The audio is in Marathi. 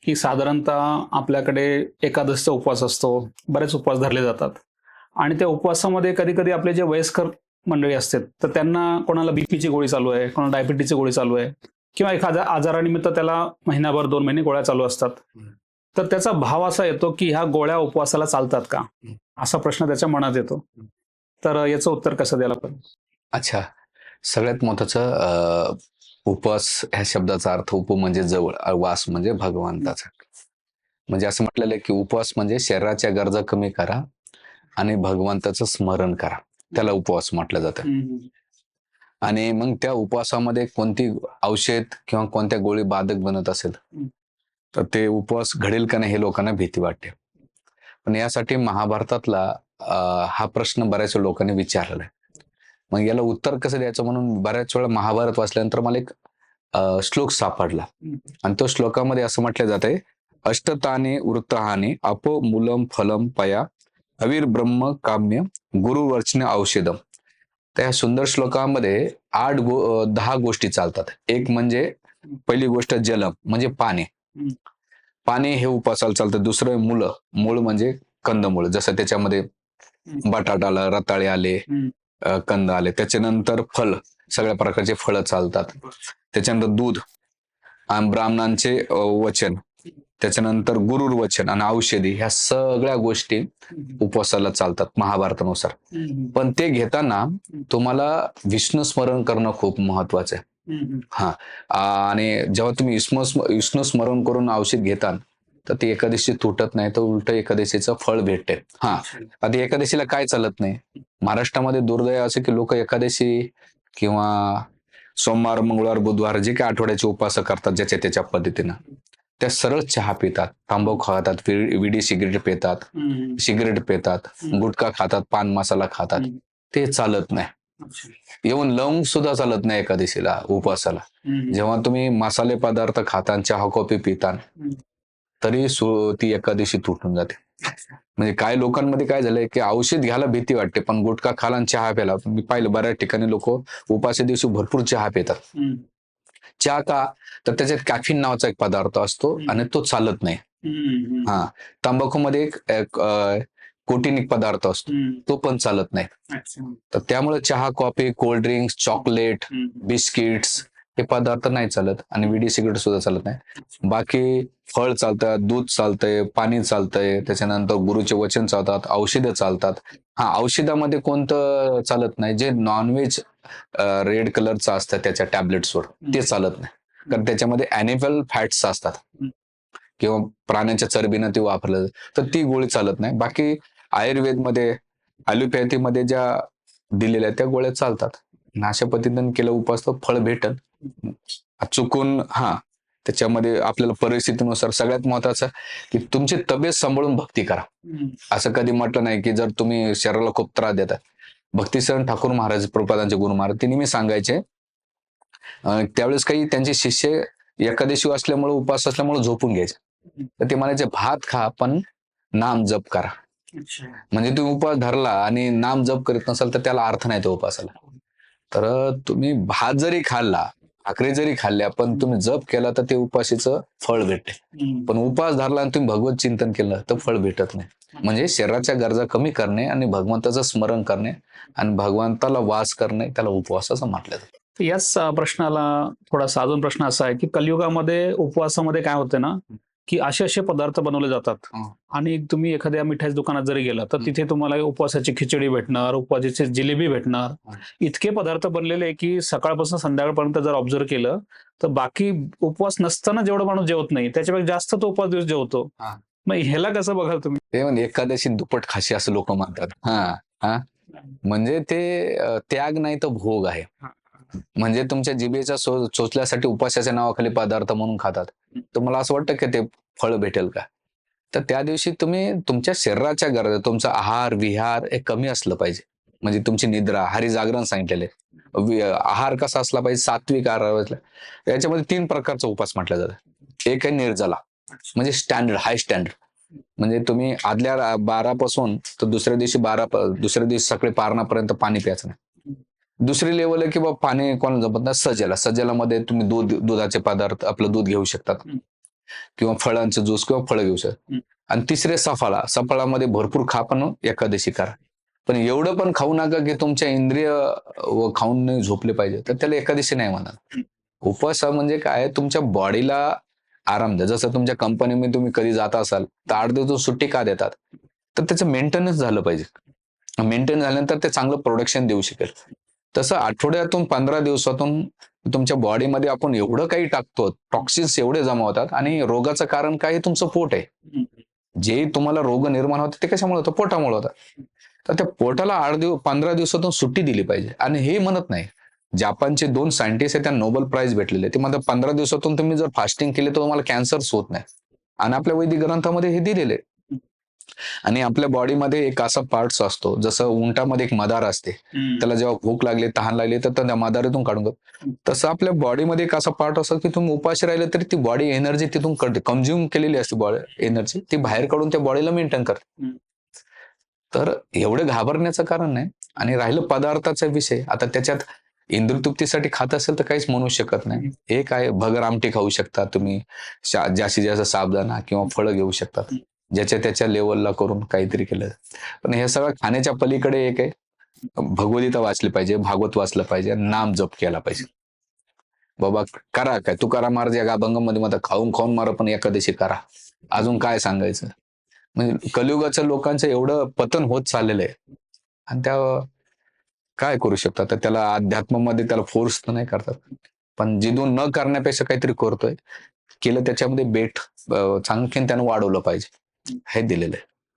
की साधारणतः आपल्याकडे एकादशीचा उपवास असतो, बरेच उपवास धरले जातात आणि त्या उपवासामध्ये कधी-कधी आपले जे वयस्कर मंडळी असतात, तर त्यांना कोणाला बीपीची गोळी चालू आहे, कोणाला डायबिटीजची गोळी चालू आहे किंवा एखाद्या आजारानिमित्त त्याला महिनाभर, 2 महिने गोळ्या चालू असतात. तर त्याचा भाव असा येतो, की ह्या गोळ्या उपवासाला चालतात का? असा प्रश्न त्याच्या मनात येतो. तर याचं उत्तर कसं द्यायला पाहिजे? अच्छा. सगळ्यात महत्वाचं उपवास ह्या शब्दाचा अर्थ उप म्हणजे जवळ, वास म्हणजे भगवंताचा. म्हणजे असं म्हटलेलं आहे की उपवास म्हणजे शरीराच्या गरजा कमी करा आणि भगवंताचं स्मरण करा. त्याला उपवास म्हटलं जातं. आणि मग त्या उपवासामध्ये कोणती औषध किंवा कोणत्या गोळी बाधक बनत असेल तर ते उपवास घडेल का नाही हे लोकांना भीती वाटते. पण यासाठी महाभारतातला हा प्रश्न बऱ्याच लोकांनी विचारलेला आहे. मग याला उत्तर कसं द्यायचं म्हणून बऱ्याच वेळा महाभारत वाचल्यानंतर मला एक श्लोक सापडला आणि तो श्लोकामध्ये असं म्हटलं जातंय, अष्टतानी वृत्तहानी अपो मूलम फलम पया अवीर ब्रह्म काम्य गुरुवर्चन औषधम. त्या सुंदर श्लोकामध्ये 10 गोष्टी चालतात. एक म्हणजे पहिली गोष्ट जलम म्हणजे पाणी. पाणी हे उपासाला चालतं. दुसरं मूळ म्हणजे कंदमूळ, जसं त्याच्यामध्ये बटाटा आला, रताळे आले, कंद आले. त्याच्यानंतर फल, सगळ्या प्रकारचे फळं चालतात. त्याच्यानंतर दूध आणि ब्राह्मणांचे वचन, त्याच्यानंतर गुरुर वचन आणि औषधी, ह्या सगळ्या गोष्टी उपवासाला चालतात महाभारतानुसार. पण ते घेताना तुम्हाला विष्णू स्मरण करणं खूप महत्वाचं आहे. हा. आणि जेव्हा तुम्ही विष्णू स्मरण करून औषध घेता तर ती एकादशी तुटत नाही, तर उलट एकादशीचं फळ भेटते. हा. आता एकादशीला काय चालत नाही, महाराष्ट्रामध्ये दुर्दैव असं की लोक एकादशी किंवा सोमवार, मंगळवार, बुधवार जे काही आठवड्याचे उपवास करतात ज्याच्या त्याच्या पद्धतीनं, त्या सरळ चहा पितात, तांबाखू खातात, विडी सिगरेट पितात, गुटखा खातात, पान मसाला खातात. ते चालत नाही. येऊन लवंग सुद्धा चालत नाही एकादशीला उपवासाला. जेव्हा तुम्ही मसाले पदार्थ खाता, चहा कॉफी पिता, तरी ती एकादशी तुटून जाते. म्हणजे काय लोकांमध्ये काय झालंय की औषध घ्यायला भीती वाटते, पण गुटखा खाला आणि चहा प्याला. मी पाहिलं बऱ्याच ठिकाणी लोक उपासाच्या दिवशी भरपूर चहा पितात. चहा का, तर त्याच्यात कॅफिन नावाचा एक पदार्थ असतो आणि तो चालत नाही. हा. तंबाखूमध्ये एक कोटिनिक पदार्थ असतो, तो पण चालत नाही. तर त्यामुळे चहा, coffee, cold drinks, chocolate, biscuits हे पदार्थ नाही चालत आणि विडी सिगरेट सुद्धा चालत नाही. बाकी फळ चालतात, दूध चालतंय, पाणी चालतंय, त्याच्यानंतर गुरुचे वचन चालतात, औषधं चालतात. हा, औषधामध्ये कोणतं चालत नाही, जे नॉनव्हेज रेड कलरचं असतं त्याच्या टॅबलेट्सवर, ते चालत नाही. कारण त्याच्यामध्ये ॲनिमल फॅट्स असतात किंवा प्राण्यांच्या चरबीनं ते वापरलं, तर ती गोळी चालत नाही. बाकी आयुर्वेदमध्ये, ॲलोपॅथीमध्ये ज्या दिलेल्या त्या गोळ्या चालतात. अशा पद्धतीने केलं उपास तर फळ भेटल. चुकून त्याच्यामध्ये आपल्याला परिस्थितीनुसार सगळ्यात महत्वाचं की तुमची तब्येत सांभाळून भक्ती करा. असं कधी म्हटलं नाही की जर तुम्ही शरीराला खूप त्रास देता. भक्तिशरण ठाकूर महाराज, प्रभुपादांचे गुरु महाराज, ते नेहमी सांगायचे, त्यावेळेस काही त्यांचे शिष्य एकादशी असल्यामुळे, उपवास असल्यामुळे झोपून घ्यायचे. तर ते म्हणायचे, भात खा पण नाम जप करा. म्हणजे तुम्ही उपवास धरला आणि नाम जप करीत नसाल तर त्याला अर्थ नाही त्या उपवासाला. तर तुम्ही भात जरी खाल्ला, भाकरी जरी खाल्ल्या, पण तुम्ही जप केला तर ते उपाशीचं फळ भेटते. पण उपवास धरला आणि तुम्ही भगवत चिंतन केलं तर फळ भेटत नाही. म्हणजे शरीराच्या गरजा कमी करणे आणि भगवंताचं स्मरण करणे आणि भगवंताला वास करणे, त्याला उपवास असं म्हटलं जातं. तर याच प्रश्नाला थोडासा अजून प्रश्न असा आहे की कलियुगामध्ये उपवासामध्ये काय होते ना, की असे पदार्थ बनवले जातात आणि तुम्ही एखाद्या मिठाईच्या दुकानात जरी गेला तर तिथे तुम्हाला उपवासाची खिचडी भेटणार, उपवासाची जिलेबी भेटणार. इतके पदार्थ बनलेले की सकाळपासून संध्याकाळपर्यंत जर ऑब्झर्व केलं तर बाकी उपवास नसताना जेवढं माणूस जेवत नाही त्याच्यापेक्षा जास्त तो उपवास दिवस जेवतो. मग ह्याला कसं बघाल तुम्ही? ते म्हणजे एकादशी दुप्पट खाशी असं लोक म्हणतात. म्हणजे ते त्याग नाही तर भोग आहे. म्हणजे तुमच्या जिभेच्या चोचल्यासाठी उपवासाच्या नावाखाली पदार्थ म्हणून खातात. तर मला असं वाटतं की ते फळ भेटेल का? तर त्या दिवशी तुम्ही तुमच्या शरीराच्या गरजा, तुमचा आहार विहार हे कमी असलं पाहिजे. म्हणजे तुमची निद्रा, हरिजागरण सांगितलेले. आहार कसा असला पाहिजे, सात्विक आहार. याच्यामध्ये 3 प्रकारचा उपवास म्हटला जातं. एक आहे निर्जला, म्हणजे स्टँडर्ड, हाय स्टँडर्ड. म्हणजे तुम्ही आदल्या 12 पासून तर दुसऱ्या दिवशी सकाळी पारणापर्यंत पाणी प्यायचं नाही. दुसरी लेवल आहे की बाबा पाणी कोणाला जमत नाही, सजेला मध्ये तुम्ही दुधाचे पदार्थ, आपलं दूध घेऊ शकतात. किंवा फळांचं ज्यूस किंवा फळं घेऊ शकता. आणि तिसरे सफाळामध्ये भरपूर खा पण एकादशी करा. पण एवढं पण खाऊ नका की तुमच्या इंद्रिय खाऊन नाही झोपले पाहिजे, तर त्याला एकादशी नाही म्हणत. उपवास हा म्हणजे काय, तुमच्या बॉडीला आराम द्या. जसं तुमच्या कंपनीमध्ये तुम्ही कधी जात असाल तर 8 दिवस सुट्टी का देतात, तर त्याचं मेंटेनन्स झालं पाहिजे. मेंटेन झाल्यानंतर ते चांगलं प्रोडक्शन देऊ शकेल. तसं आठवड्यातून 15 दिवसातून तुमच्या बॉडीमध्ये आपण एवढं काही टाकतो, टॉक्सिन्स एवढे जमा होतात. आणि रोगाचं कारण काय, हे तुमचं पोट आहे. जे तुम्हाला रोग निर्माण होते ते कशामुळे होतं, पोटामुळे होतात. तर त्या पोटाला 15 दिवसातून सुट्टी दिली पाहिजे. आणि हे म्हणत नाही, जापानचे 2 सायंटिस्ट आहेत, त्यांना नोबेल प्राइज भेटलेले, ते म्हणतात 15 दिवसातून तुम्ही जर फास्टिंग केले तर तुम्हाला कॅन्सर्स होत नाही. आणि आपल्या वैदिक ग्रंथामध्ये हे दिलेले. आणि आपल्या बॉडीमध्ये एक असा पार्ट्स असतो, जसं उंटामध्ये एक मदार असते, त्याला जेव्हा भूक लागली, तहान लागली तर त्या मदारीतून काढून घेतो. तसं आपल्या बॉडीमध्ये एक असा पार्ट असतो की तुम्ही उपाशी राहिले तरी ती बॉडी एनर्जी तिथून कंझ्युम केलेली असते, बॉडी एनर्जी ती बाहेर काढून त्या बॉडीला मेंटेन करते. तर एवढं घाबरण्याचं कारण नाही. आणि राहिलं पदार्थाचा विषय, आता त्याच्यात इंद्रतृप्तीसाठी खात असेल तर काहीच म्हणू शकत नाही. एक आहे, भगर आमटी खाऊ शकता तुम्ही, जास्तीत जास्त साबुदाणा किंवा फळं घेऊ शकतात, ज्याच्या त्याच्या लेवलला करून काहीतरी केलं. पण हे सगळं खाण्याच्या पलीकडे एक आहे, भगवद्गीता वाचली पाहिजे, भागवत वाचलं पाहिजे, नाम जप केला पाहिजे. बाबा करा काय, तुकाराम महाराज या अभंगामध्ये म्हणतात, खाऊन खाऊन मारा पण एकादशी करा. अजून काय सांगायचं. म्हणजे कलियुगाच्या लोकांचं एवढं पतन होत चाललेलं आहे. आणि त्या काय करू शकतात, तर त्याला अध्यात्मामध्ये त्याला फोर्स तर नाही करतात, पण जिथून न करण्यापेक्षा काहीतरी करतोय, केलं त्याच्यामध्ये बेट चांगलं त्यानं वाढवलं पाहिजे, हे दिलेलं आहे.